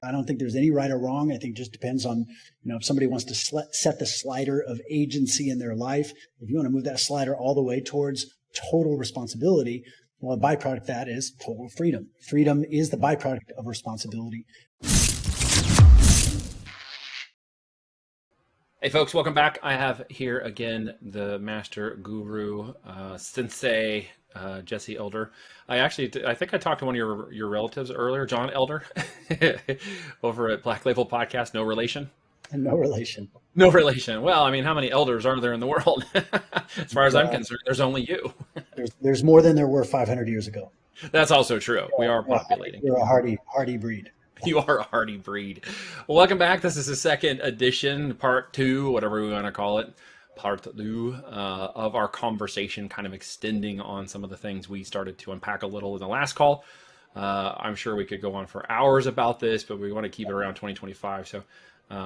I don't think there's any right or wrong. I think it just depends on, if somebody wants to set the slider of agency in their life, if you want to move that slider all the way towards total responsibility, well, a byproduct of that is total freedom. Freedom is the byproduct of responsibility. Hey folks, welcome back. I have here again the master guru, sensei, Jesse Elder. I think I talked to one of your relatives earlier, John Elder, over at Black Label Podcast. No relation? And no relation. No relation. Well, I mean, how many elders are there in the world? As far as I'm concerned, there's only you. There's more than there were 500 years ago. That's also true. We are populating. We're a hardy breed. You are a hardy breed. Well, welcome back. This is the second edition, part two, whatever we want to call it, part two of our conversation, kind of extending on some of the things we started to unpack a little in the last call. I'm sure we could go on for hours about this, but we want to keep it around 2025 so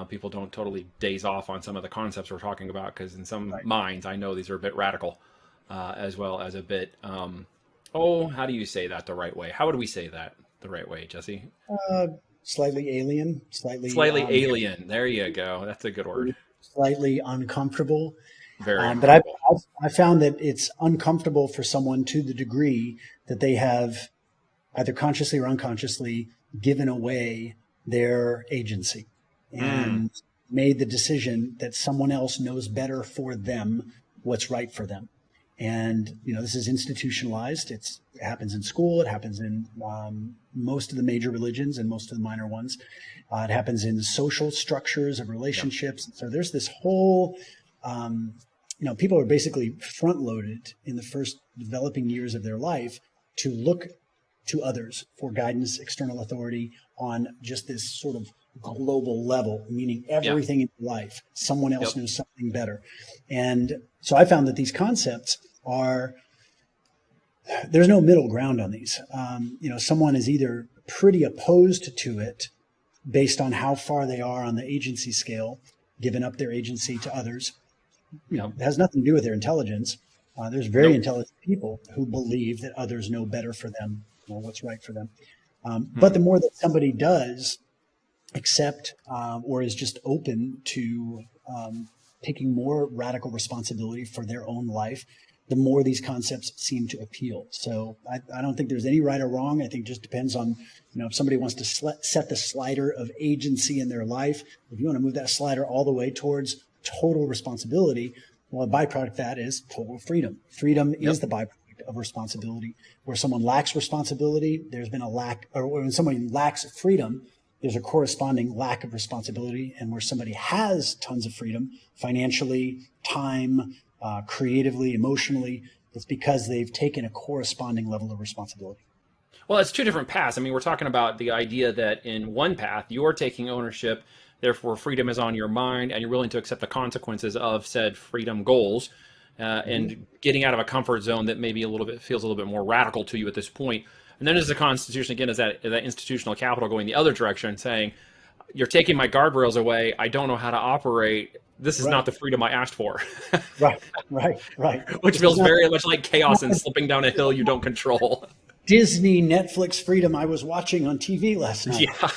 people don't totally daze off on some of the concepts we're talking about, because in some minds, I know these are a bit radical, as well as a bit, how do you say that the right way? How would we say that the right way, Jesse? Slightly alien, slightly alien. There you go. That's a good word. Slightly uncomfortable. Very. But I found that it's uncomfortable for someone to the degree that they have either consciously or unconsciously given away their agency and made the decision that someone else knows better for them what's right for them. And, this is institutionalized. It happens in school. It happens in most of the major religions and most of the minor ones. It happens in social structures of relationships. Yeah. So there's this whole, people are basically front loaded in the first developing years of their life to look to others for guidance, external authority on just this sort of global level, meaning everything in life, someone else knows something better. And so I found that these concepts there's no middle ground on these. Someone is either pretty opposed to it based on how far they are on the agency scale, giving up their agency to others. It has nothing to do with their intelligence. There's very intelligent people who believe that others know better for them or what's right for them. But the more that somebody does accept or is just open to taking more radical responsibility for their own life, the more these concepts seem to appeal. So I don't think there's any right or wrong. I think it just depends on, if somebody wants to set the slider of agency in their life, if you want to move that slider all the way towards total responsibility, well, a byproduct of that is total freedom. Freedom is the byproduct of responsibility. Where someone lacks responsibility, there's been a lack, or when somebody lacks freedom, there's a corresponding lack of responsibility. And where somebody has tons of freedom, financially, time, creatively, emotionally, it's because they've taken a corresponding level of responsibility. Well, it's two different paths. I mean, we're talking about the idea that in one path, you're taking ownership, therefore freedom is on your mind, and you're willing to accept the consequences of said freedom goals, and getting out of a comfort zone that maybe feels a little bit more radical to you at this point. And then there's the Constitution, again, is that institutional capital going the other direction, saying, you're taking my guardrails away. I don't know how to operate. This is not the freedom I asked for. Right. Which feels very much like chaos and slipping down a hill you don't control. Disney, Netflix freedom I was watching on TV last night. Yeah,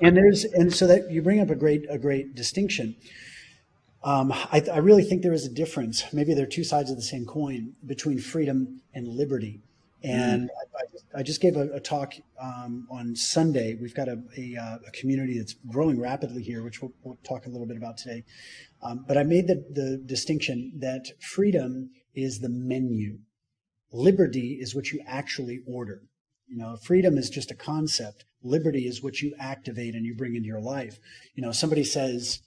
and so that you bring up a great distinction. I really think there is a difference. Maybe there are two sides of the same coin between freedom and liberty. And I just gave a talk on Sunday. We've got a community that's growing rapidly here, which we'll talk a little bit about today. But I made the distinction that freedom is the menu. Liberty is what you actually order. Freedom is just a concept. Liberty is what you activate and you bring into your life. Somebody says,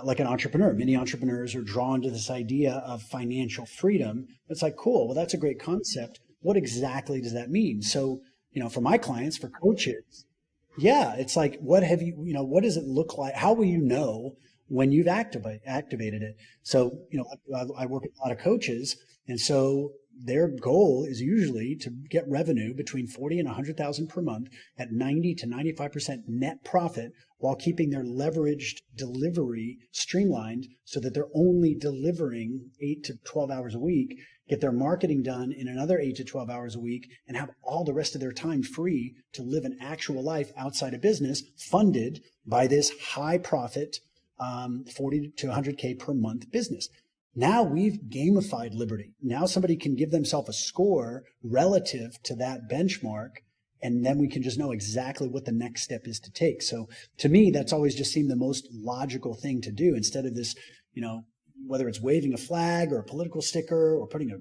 like an entrepreneur, many entrepreneurs are drawn to this idea of financial freedom. It's like, cool, well, that's a great concept. What exactly does that mean? So, for my clients, for coaches, it's like, what does it look like? How will you know when you've activated it? So, I work with a lot of coaches. And so, their goal is usually to get revenue between 40 and 100,000 per month at 90 to 95% net profit, while keeping their leveraged delivery streamlined so that they're only delivering 8 to 12 hours a week, get their marketing done in another 8 to 12 hours a week, and have all the rest of their time free to live an actual life outside of business, funded by this high profit 40 to 100K per month business. Now we've gamified liberty. Now somebody can give themselves a score relative to that benchmark, and then we can just know exactly what the next step is to take. So to me, that's always just seemed the most logical thing to do, instead of this, whether it's waving a flag or a political sticker or putting a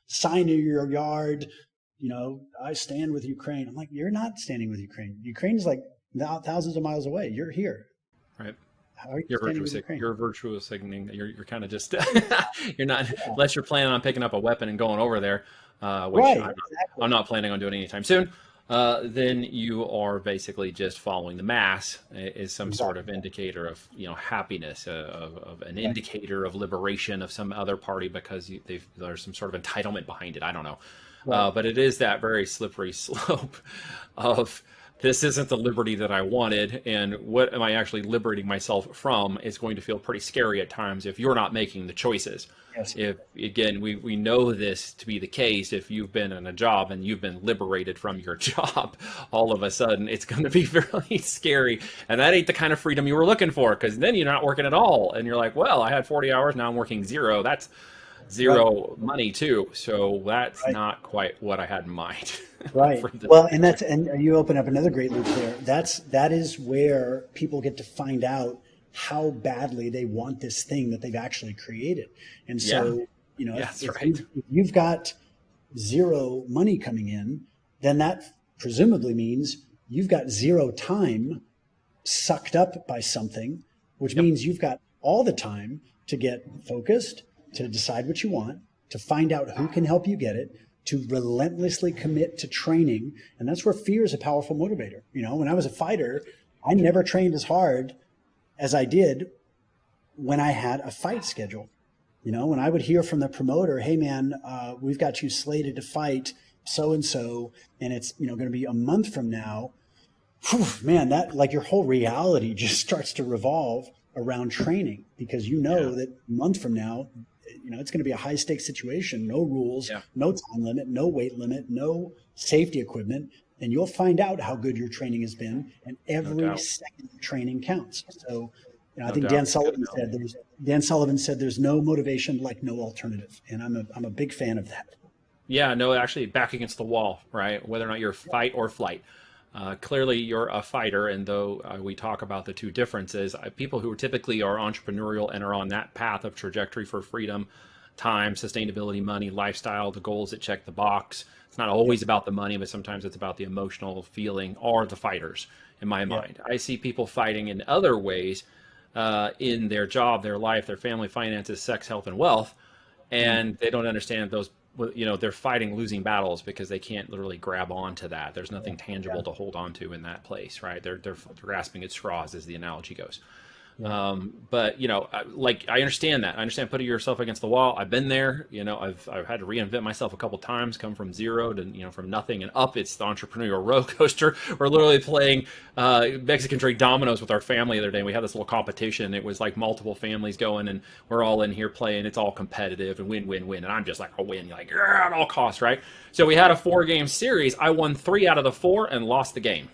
sign in your yard, I stand with Ukraine. I'm like, you're not standing with Ukraine. Ukraine's like thousands of miles away. You're here. Right. How are you You're standing with Ukraine? You're virtual signaling. You're kind of just you're not, unless you're planning on picking up a weapon and going over there, which Right, I'm not planning on doing anytime soon. Then you are basically just following the mass, is some sort of indicator of happiness, of an indicator of liberation of some other party, because there's some sort of entitlement behind it. I don't know, but it is that very slippery slope of, this isn't the liberty that I wanted, and what am I actually liberating myself from is going to feel pretty scary at times if you're not making the choices. Yes. If, again, we know this to be the case, if you've been in a job and you've been liberated from your job, all of a sudden it's going to be really scary, and that ain't the kind of freedom you were looking for, because then you're not working at all, and you're like, well, I had 40 hours, now I'm working 0. That's zero money too, so that's not quite what I had in mind. Right. Well, and you open up another great loop there. That is where people get to find out how badly they want this thing that they've actually created. And so, if you've got 0 money coming in, then that presumably means you've got 0 time sucked up by something, which means you've got all the time to get focused, to decide what you want, to find out who can help you get it, to relentlessly commit to training. And that's where fear is a powerful motivator. When I was a fighter, I never trained as hard as I did when I had a fight schedule. When I would hear from the promoter, hey man, we've got you slated to fight so-and-so, and it's, going to be a month from now. Whew, man, that, like, your whole reality just starts to revolve around training, because that a month from now, it's going to be a high stakes situation, no rules, no time limit, no weight limit, no safety equipment. And you'll find out how good your training has been. And every second of training counts. So, I think Dan Sullivan said there's no motivation like no alternative. And I'm a big fan of that. Yeah, no, actually back against the wall, right? Whether or not you're fight or flight. Clearly, you're a fighter, and though we talk about the two differences, people who typically are entrepreneurial and are on that path of trajectory for freedom, time, sustainability, money, lifestyle, the goals that check the box. It's not always about the money, but sometimes it's about the emotional feeling, are the fighters, in my mind. I see people fighting in other ways, in their job, their life, their family, finances, sex, health, and wealth, and they don't understand those. They're fighting losing battles because they can't literally grab onto that. There's nothing tangible to hold on to in that place, right? They're grasping at straws, as the analogy goes. But I understand that. I understand putting yourself against the wall. I've been there. I've had to reinvent myself a couple times, come from 0 to from nothing and up. It's the entrepreneurial roller coaster. We're literally playing Mexican drink dominoes with our family the other day. We had this little competition. It was like multiple families going, and we're all in here playing. It's all competitive and win, win, win. And I'm just like, I'll win, like, at all costs, right? So we had a 4-game series. I won 3 out of the 4 and lost the game.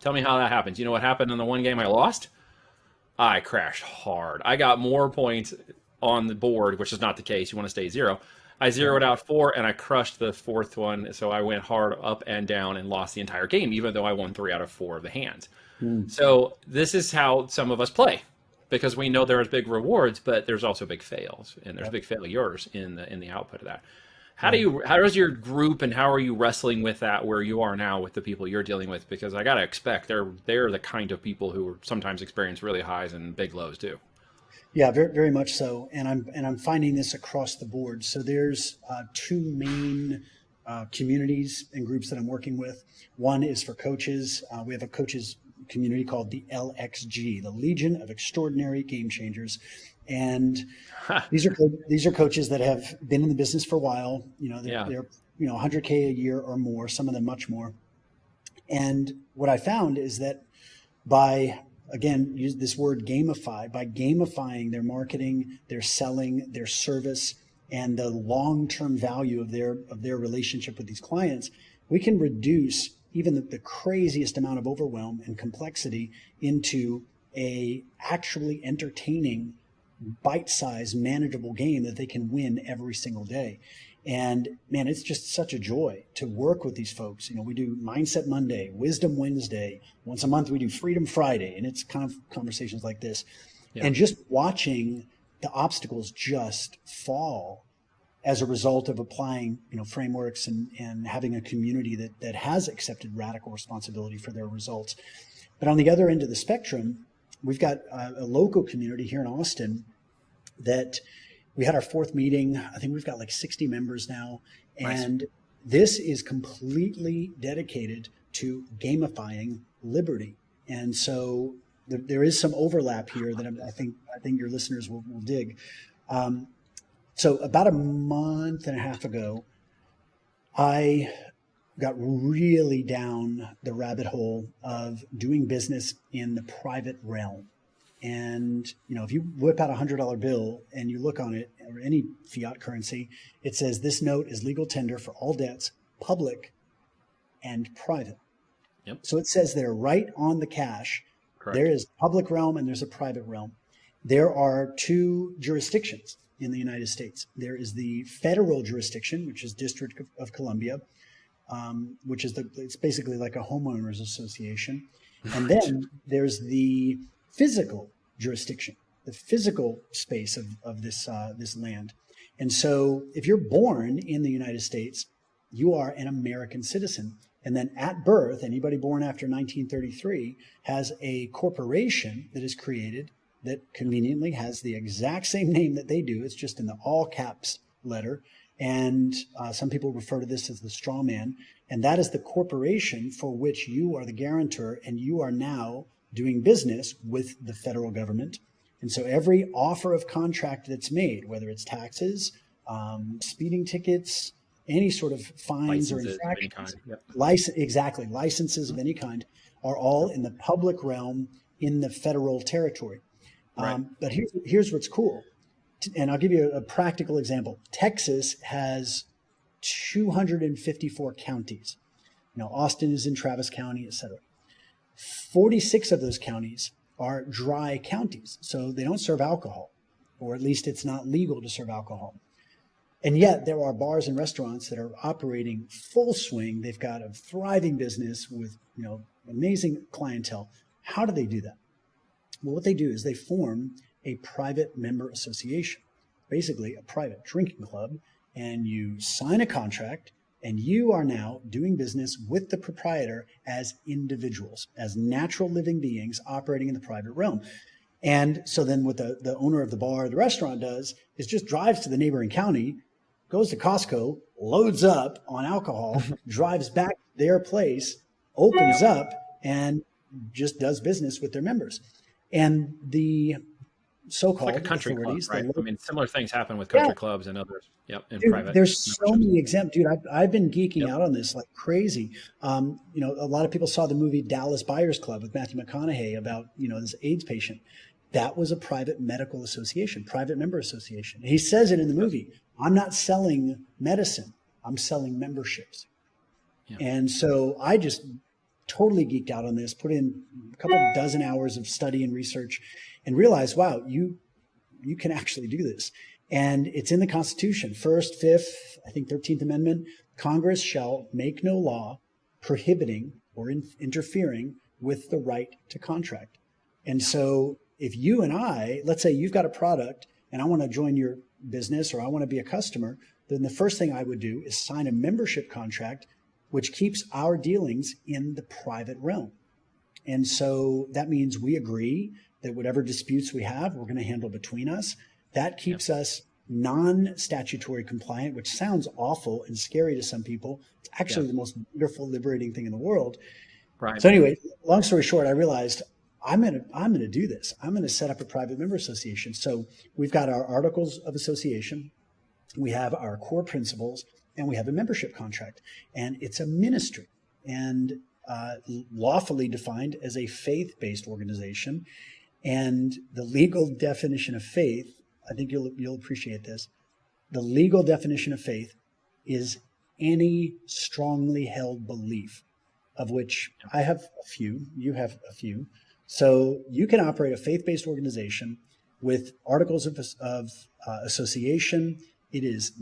Tell me how that happens. You know what happened in the one game I lost? I crashed hard. I got more points on the board, which is not the case. You want to stay 0. I zeroed out 4, and I crushed the 4th one. So I went hard up and down and lost the entire game, even though I won 3 out of 4 of the hands. So this is how some of us play, because we know there's big rewards, but there's also big fails, and there's big failures in the output of that. How does your group, and how are you wrestling with that where you are now with the people you're dealing with? Because I got to expect they're the kind of people who sometimes experience really highs and big lows too. Yeah, very, very much so. And I'm finding this across the board. So there's 2 main communities and groups that I'm working with. One is for coaches. We have a coaches community called the LXG, the Legion of Extraordinary Game Changers. And these are coaches that have been in the business for a while. They're 100K a year or more, some of them much more. And what I found is that by, again, use this word gamify, by gamifying their marketing, their selling, their service, and the long-term value of their relationship with these clients, we can reduce even the craziest amount of overwhelm and complexity into a actually entertaining, bite-sized, manageable game that they can win every single day. And man, it's just such a joy to work with these folks. We do Mindset Monday, Wisdom Wednesday. Once a month, we do Freedom Friday. And it's kind of conversations like this. Yeah. And just watching the obstacles just fall as a result of applying, frameworks and having a community that has accepted radical responsibility for their results. But on the other end of the spectrum, we've got a local community here in Austin that we had our fourth meeting. I think we've got like 60 members now. And nice. This is completely dedicated to gamifying liberty. And so there is some overlap here that I think your listeners will dig. So about a month and a half ago, I got really down the rabbit hole of doing business in the private realm. And, if you whip out $100 bill and you look on it, or any fiat currency, it says this note is legal tender for all debts, public and private. Yep. So it says there right on the cash, correct. There is public realm and there's a private realm. There are two jurisdictions in the United States. There is the federal jurisdiction, which is District of Columbia, which is it's basically like a homeowners association. And then there's the physical jurisdiction, the physical space of this land. And so if you're born in the United States, you are an American citizen. And then at birth, anybody born after 1933 has a corporation that is created that conveniently has the exact same name that they do. It's just in the all caps letter. And some people refer to this as the straw man. And that is the corporation for which you are the guarantor, and you are now doing business with the federal government. And so every offer of contract that's made, whether it's taxes, speeding tickets, any sort of fines or infractions, licenses of any kind, are all in the public realm in the federal territory. Right. But here's what's cool. And I'll give you a practical example. Texas has 254 counties. Austin is in Travis County, et cetera. 46 of those counties are dry counties, so they don't serve alcohol, or at least it's not legal to serve alcohol. And yet there are bars and restaurants that are operating full swing. They've got a thriving business with, amazing clientele. How do they do that? Well, what they do is they form a private member association, basically a private drinking club, and you sign a contract. And you are now doing business with the proprietor as individuals, as natural living beings operating in the private realm. And so then what the owner of the bar or the restaurant does is just drives to the neighboring county, goes to Costco, loads up on alcohol, drives back to their place, opens up, and just does business with their members. And the so-called like a country authorities, club, right? Similar things happen with country clubs and others. Yep, in private. There's so many examples, dude. I've been geeking out on this like crazy. A lot of people saw the movie Dallas Buyers Club with Matthew McConaughey about this AIDS patient. That was a private medical association, private member association. He says it in the movie. I'm not selling medicine. I'm selling memberships. Yeah. And so I just totally geeked out on this. Put in a couple dozen hours of study and research, and realized, wow, you can actually do this. And it's in the Constitution, 1st, 5th, I think 13th Amendment. Congress shall make no law prohibiting or interfering with the right to contract. And so if you and I, let's say you've got a product and I want to join your business or I want to be a customer, then the first thing I would do is sign a membership contract, which keeps our dealings in the private realm. And so that means we agree that whatever disputes we have, we're going to handle between us. That keeps us non-statutory compliant, which sounds awful and scary to some people. It's actually the most wonderful, liberating thing in the world. Right. So anyway, long story short, I realized I'm gonna do this. I'm gonna set up a private member association. So we've got our articles of association, we have our core principles, and we have a membership contract. And it's a ministry and lawfully defined as a faith-based organization. And the legal definition of faith, I think you'll appreciate this. The legal definition of faith is any strongly held belief, of which I have a few, you have a few. So you can operate a faith-based organization with articles of association. It is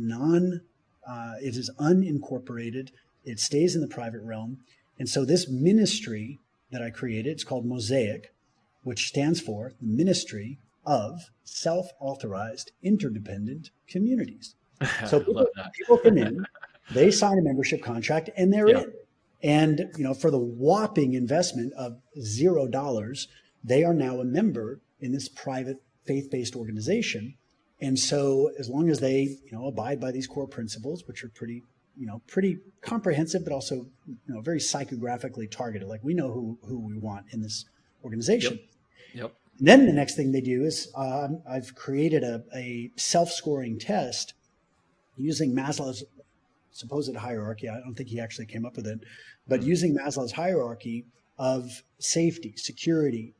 unincorporated. It stays in the private realm. And so this ministry that I created, it's called Mosaic, which stands for the Ministry of Self-Authorized Interdependent Communities. So people come in, they sign a membership contract, and they're in. And for the whopping investment of $0, they are now a member in this private faith-based organization. And so as long as they abide by these core principles, which are pretty comprehensive, but also very psychographically targeted, like we know who we want in this organization. Yep. And then the next thing they do is I've created a self-scoring test using Maslow's supposed hierarchy. I don't think he actually came up with it, but using Maslow's hierarchy of safety, security,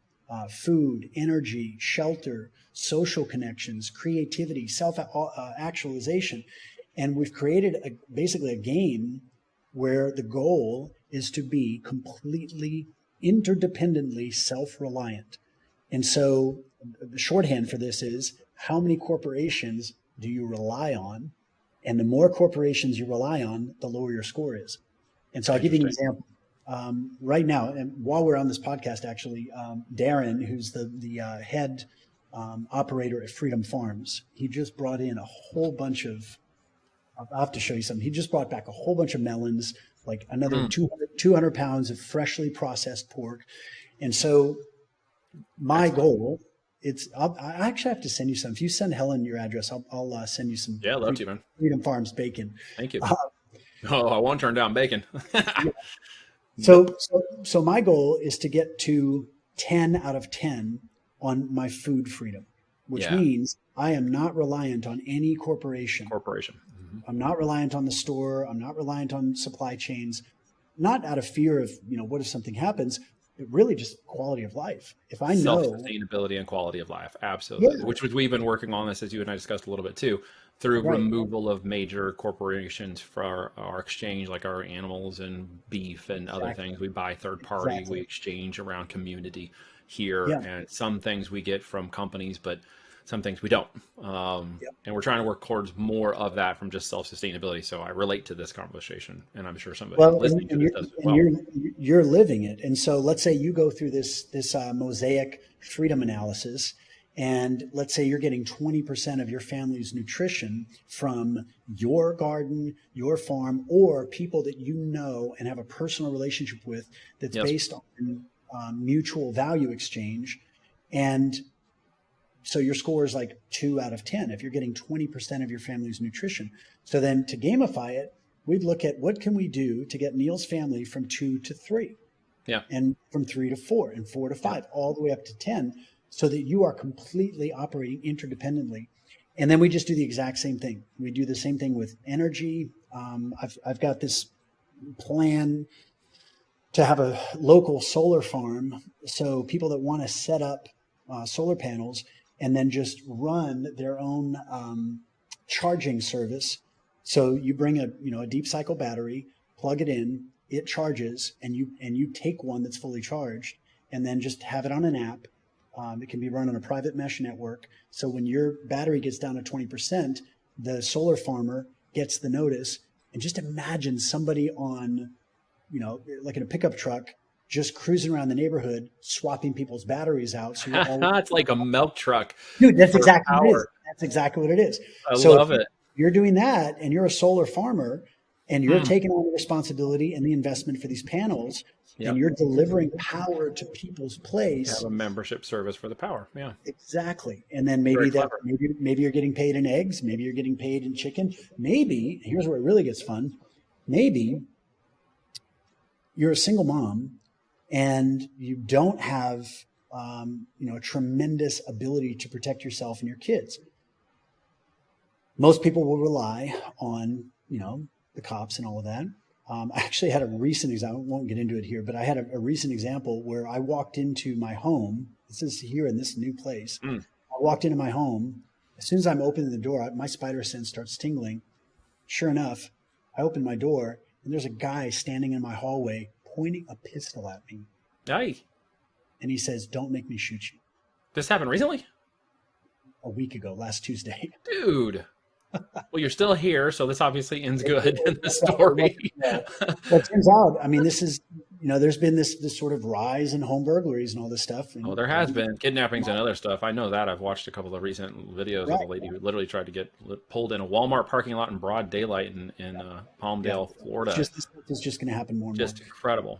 food, energy, shelter, social connections, creativity, self-actualization. And we've created basically a game where the goal is to be completely interdependently self-reliant. And so the shorthand for this is, how many corporations do you rely on? And the more corporations you rely on, the lower your score is. And so I'll give you an example. Right now, and while we're on this podcast, actually, Darren, who's the head operator at Freedom Farms, he just brought in a whole bunch of, I'll have to show you something. He just brought back a whole bunch of melons, like another 200 pounds of freshly processed pork. And so my goal, I actually have to send you some. If you send Helen your address, I'll send you some. Yeah, I'd love to, man. Freedom Farms bacon. Thank you. I won't turn down bacon. So my goal is to get to 10 out of 10 on my food freedom, which means I am not reliant on any corporation. Mm-hmm. I'm not reliant on the store. I'm not reliant on supply chains, not out of fear of, what if something happens, but really just quality of life. If I know self-sustainability and quality of life. Absolutely. Which we've been working on this, as you and I discussed a little bit too, through removal of major corporations for our exchange, like our animals and beef and other things. We buy third party, we exchange around community here, and some things we get from companies, but some things we don't. And we're trying to work towards more of that from just self-sustainability. So I relate to this conversation, and I'm sure somebody listening to this does as well. You're living it. And so let's say you go through this Mosaic freedom analysis, and let's say you're getting 20% of your family's nutrition from your garden, your farm, or people that you know and have a personal relationship with that's based on mutual value exchange. And so your score is like 2 out of 10 if you're getting 20% of your family's nutrition. So then to gamify it, we'd look at what can we do to get Neil's family from 2 to 3, and from 3 to 4, and 4 to 5, all the way up to 10, so that you are completely operating interdependently. And then we just do the exact same thing. We do the same thing with energy. I've got this plan to have a local solar farm. So people that want to set up solar panels and then just run their own charging service. So you bring a deep cycle battery, plug it in, it charges, and you take one that's fully charged, and then just have it on an app. It can be run on a private mesh network. So when your battery gets down to 20%, the solar farmer gets the notice. And just imagine somebody on, like in a pickup truck, just cruising around the neighborhood, swapping people's batteries out. So you're it's like a milk truck. Dude, that's exactly what it is. That's exactly what it is. I love it. You're doing that, and you're a solar farmer, and you're taking on the responsibility and the investment for these panels, and you're delivering power to people's place. Have a membership service for the power. Yeah, exactly. And then maybe you're getting paid in eggs, maybe you're getting paid in chicken. Maybe, here's where it really gets fun. Maybe you're a single mom and you don't have a tremendous ability to protect yourself and your kids. Most people will rely on, the cops and all of that. I actually had a recent example, I won't get into it here, but I had a recent example where I walked into my home. This is here in this new place. I walked into my home. As soon as I'm opening the door, my spider sense starts tingling. Sure enough, I open my door and there's a guy standing in my hallway pointing a pistol at me. Hey. And he says, "Don't make me shoot you." This happened recently? A week ago, last Tuesday. Dude. Well, you're still here, so this obviously ends good in the story. Well, it turns out, this is, there's been this sort of rise in home burglaries and all this stuff. And, There has been kidnappings and other stuff. I know that. I've watched a couple of recent videos of a lady who literally tried to get pulled in a Walmart parking lot in broad daylight in Palmdale, Florida. This is just going to happen more and more. Just incredible.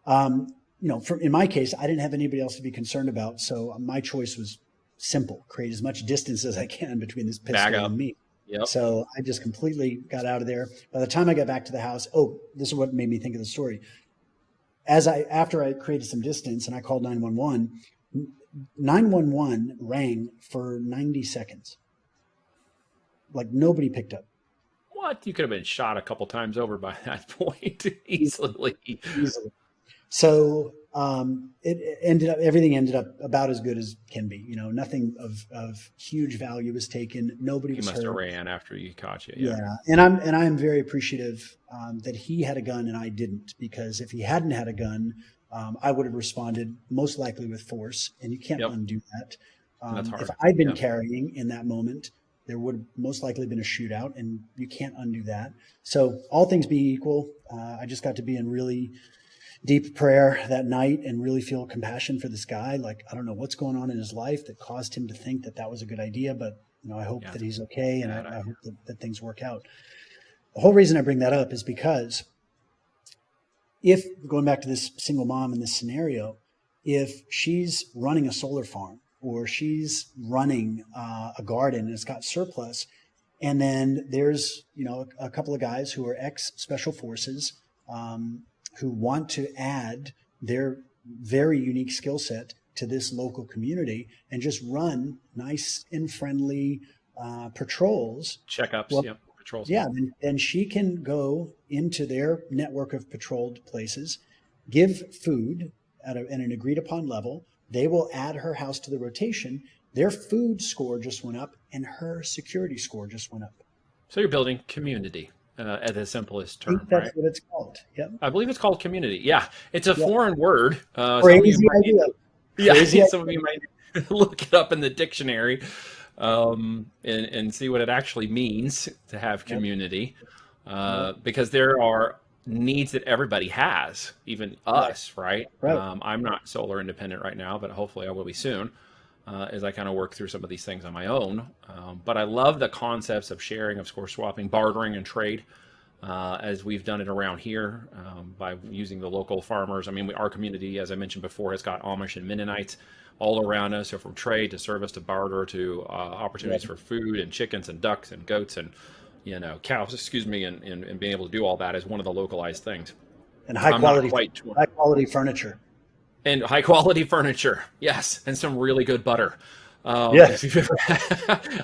In my case, I didn't have anybody else to be concerned about. So my choice was simple: create as much distance as I can between this pistol and me. Yep. So I just completely got out of there. By the time I got back to the house, this is what made me think of the story. After I created some distance and I called 911, 911 rang for 90 seconds. Like nobody picked up. What? You could have been shot a couple times over by that point easily. So everything ended up about as good as can be. Nothing of huge value was taken. Nobody was hurt. He must have ran after he caught you. Yeah. And I'm very appreciative that he had a gun and I didn't, because if he hadn't had a gun, I would have responded most likely with force, and you can't undo that. That's hard. If I'd been carrying in that moment, there would have most likely been a shootout, and you can't undo that. So all things being equal, I just got to be in really deep prayer that night and really feel compassion for this guy. Like, I don't know what's going on in his life that caused him to think that was a good idea, but I hope that he's okay, and I hope that things work out. The whole reason I bring that up is because if, going back to this single mom in this scenario, if she's running a solar farm or she's running a garden and it's got surplus, and then there's, a couple of guys who are ex-special forces, who want to add their very unique skill set to this local community and just run nice and friendly patrols. Checkups, patrols. Yeah, then she can go into their network of patrolled places, give food at an agreed upon level. They will add her house to the rotation. Their food score just went up and her security score just went up. So you're building community. At the simplest term, I think that's what it's called. Yep. I believe it's called community. Yeah, it's a foreign word. Crazy idea. Some of you might look it up in the dictionary and see what it actually means to have community, because there are needs that everybody has, even us, right? I'm not solar independent right now, but hopefully I will be soon. As I kind of work through some of these things on my own. But I love the concepts of sharing, of course, swapping, bartering, and trade, as we've done it around here by using the local farmers. Our community, as I mentioned before, has got Amish and Mennonites all around us. So from trade to service to barter to opportunities for food and chickens and ducks and goats and cows, and being able to do all that is one of the localized things. And high quality furniture. And high quality furniture, yes, and some really good butter. Yes.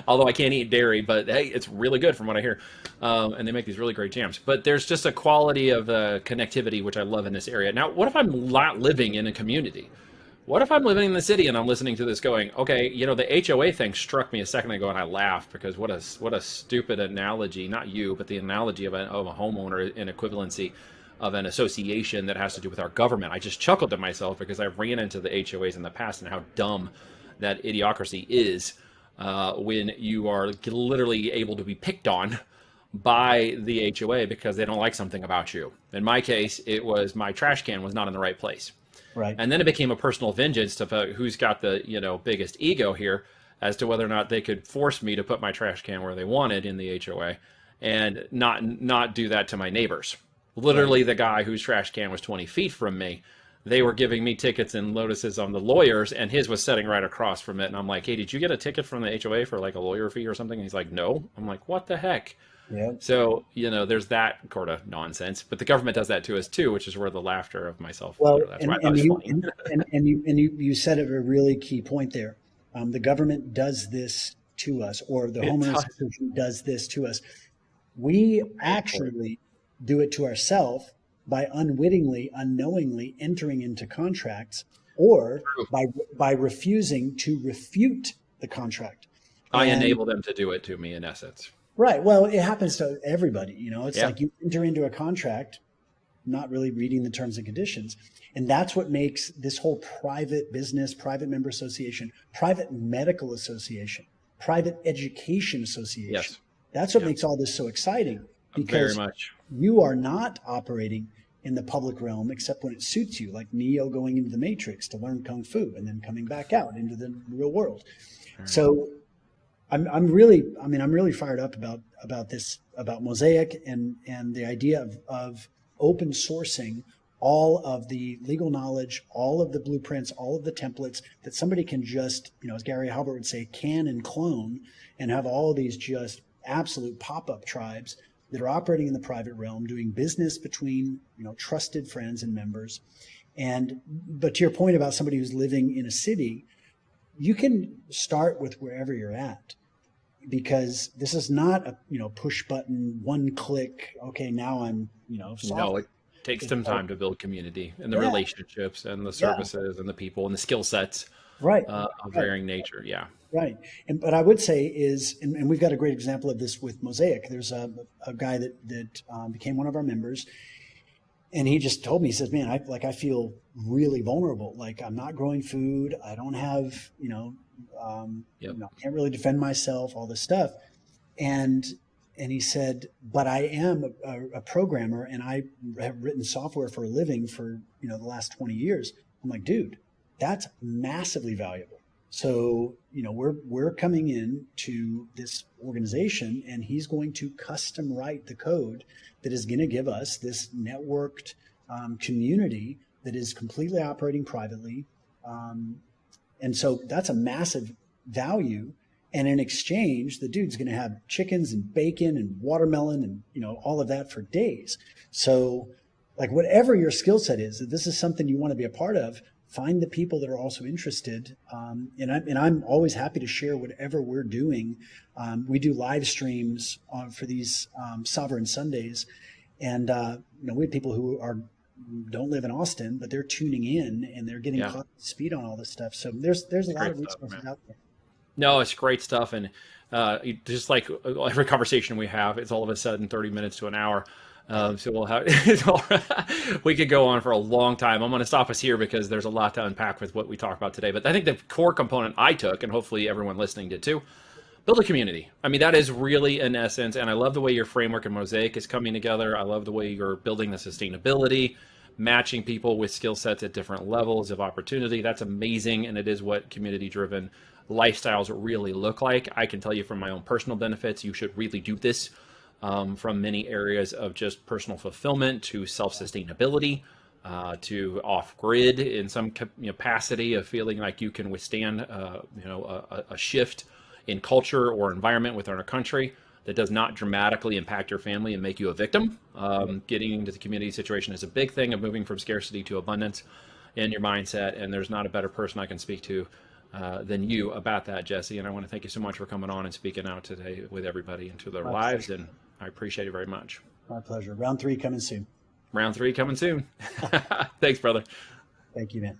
Although I can't eat dairy, but hey, it's really good from what I hear. And they make these really great jams. But there's just a quality of connectivity, which I love in this area. Now, what if I'm not living in a community? What if I'm living in the city and I'm listening to this going, okay, the HOA thing struck me a second ago and I laughed because what a stupid analogy, not you, but the analogy of a homeowner in equivalency of an association that has to do with our government. I just chuckled to myself because I ran into the HOAs in the past and how dumb that idiocracy is when you are literally able to be picked on by the HOA because they don't like something about you. In my case, it was my trash can was not in the right place. Right. And then it became a personal vengeance to who's got the biggest ego here as to whether or not they could force me to put my trash can where they wanted in the HOA and not do that to my neighbors. Literally, the guy whose trash can was 20 feet from me, they were giving me tickets and notices on the lawyers, and his was sitting right across from it. And I'm like, hey, did you get a ticket from the HOA for like a lawyer fee or something? And he's like, no. I'm like, what the heck? Yeah. So, there's that sort of nonsense, but the government does that to us too, which is where the laughter of myself, Well, that's why I thought it was funny. you said a really key point there. The government does this to us, or the It homeowners does association does this to us. We pay for it. actually do it to ourselves by unwittingly, unknowingly entering into contracts, or True. by refusing to refute the contract. I And enable them to do it to me in essence. right, well, it happens to everybody. It's Yeah. like you enter into a contract not really reading the terms and conditions. And that's what makes this whole private business, private member association, private medical association, private education association. Yes. That's what Yeah. makes all this so exciting, Very because much. you are not operating in the public realm except when it suits you, like Neo going into the Matrix to learn Kung Fu and then coming back out into the real world. Right. So I'm really fired up about this, about Mosaic, and the idea of open sourcing all of the legal knowledge, all of the blueprints, all of the templates that somebody can just, as Gary Halbert would say, can and clone, and have all of these just absolute pop-up tribes that are operating in the private realm, doing business between, trusted friends and members. But to your point about somebody who's living in a city, you can start with wherever you're at, because this is not a push button, one click. Okay, now I'm software. It takes some time to build community and the Yeah. relationships and the services and the people and the skill sets Right. of Right. varying nature. Yeah. Right. But I would say and we've got a great example of this with Mosaic. There's a guy that became one of our members, and he just told me, he says, man, I feel really vulnerable. Like, I'm not growing food. I don't have, can't really defend myself, all this stuff. And he said, but I am a programmer, and I have written software for a living for, the last 20 years. I'm like, dude, that's massively valuable. So, we're coming in to this organization, and he's going to custom write the code that is going to give us this networked community that is completely operating privately. And so that's a massive value. And in exchange, the dude's going to have chickens and bacon and watermelon and, all of that for days. So, like, whatever your skill set is, if this is something you want to be a part of, find the people that are also interested. And I'm always happy to share whatever we're doing. We do live streams for these Sovereign Sundays. And, we have people who don't live in Austin, but they're tuning in and they're getting caught up to speed on all this stuff. So there's a lot of resources out there. No, it's great stuff. And just like every conversation we have, it's all of a sudden 30 minutes to an hour. So we'll have, we could go on for a long time. I'm going to stop us here because there's a lot to unpack with what we talked about today. But I think the core component I took, and hopefully everyone listening did too, build a community. I mean, that is really in essence. And I love the way your framework and Mosaic is coming together. I love the way you're building the sustainability, matching people with skill sets at different levels of opportunity. That's amazing. And it is what community-driven lifestyles really look like. I can tell you from my own personal benefits, you should really do this. From many areas of just personal fulfillment to self-sustainability, to off-grid in some capacity of feeling like you can withstand, a shift in culture or environment within our country that does not dramatically impact your family and make you a victim. Getting into the community situation is a big thing of moving from scarcity to abundance in your mindset. And there's not a better person I can speak to than you about that, Jesse. And I want to thank you so much for coming on and speaking out today with everybody into their lives. And I appreciate it very much. My pleasure. Round 3 coming soon. Round 3 coming soon. Thanks, brother. Thank you, man.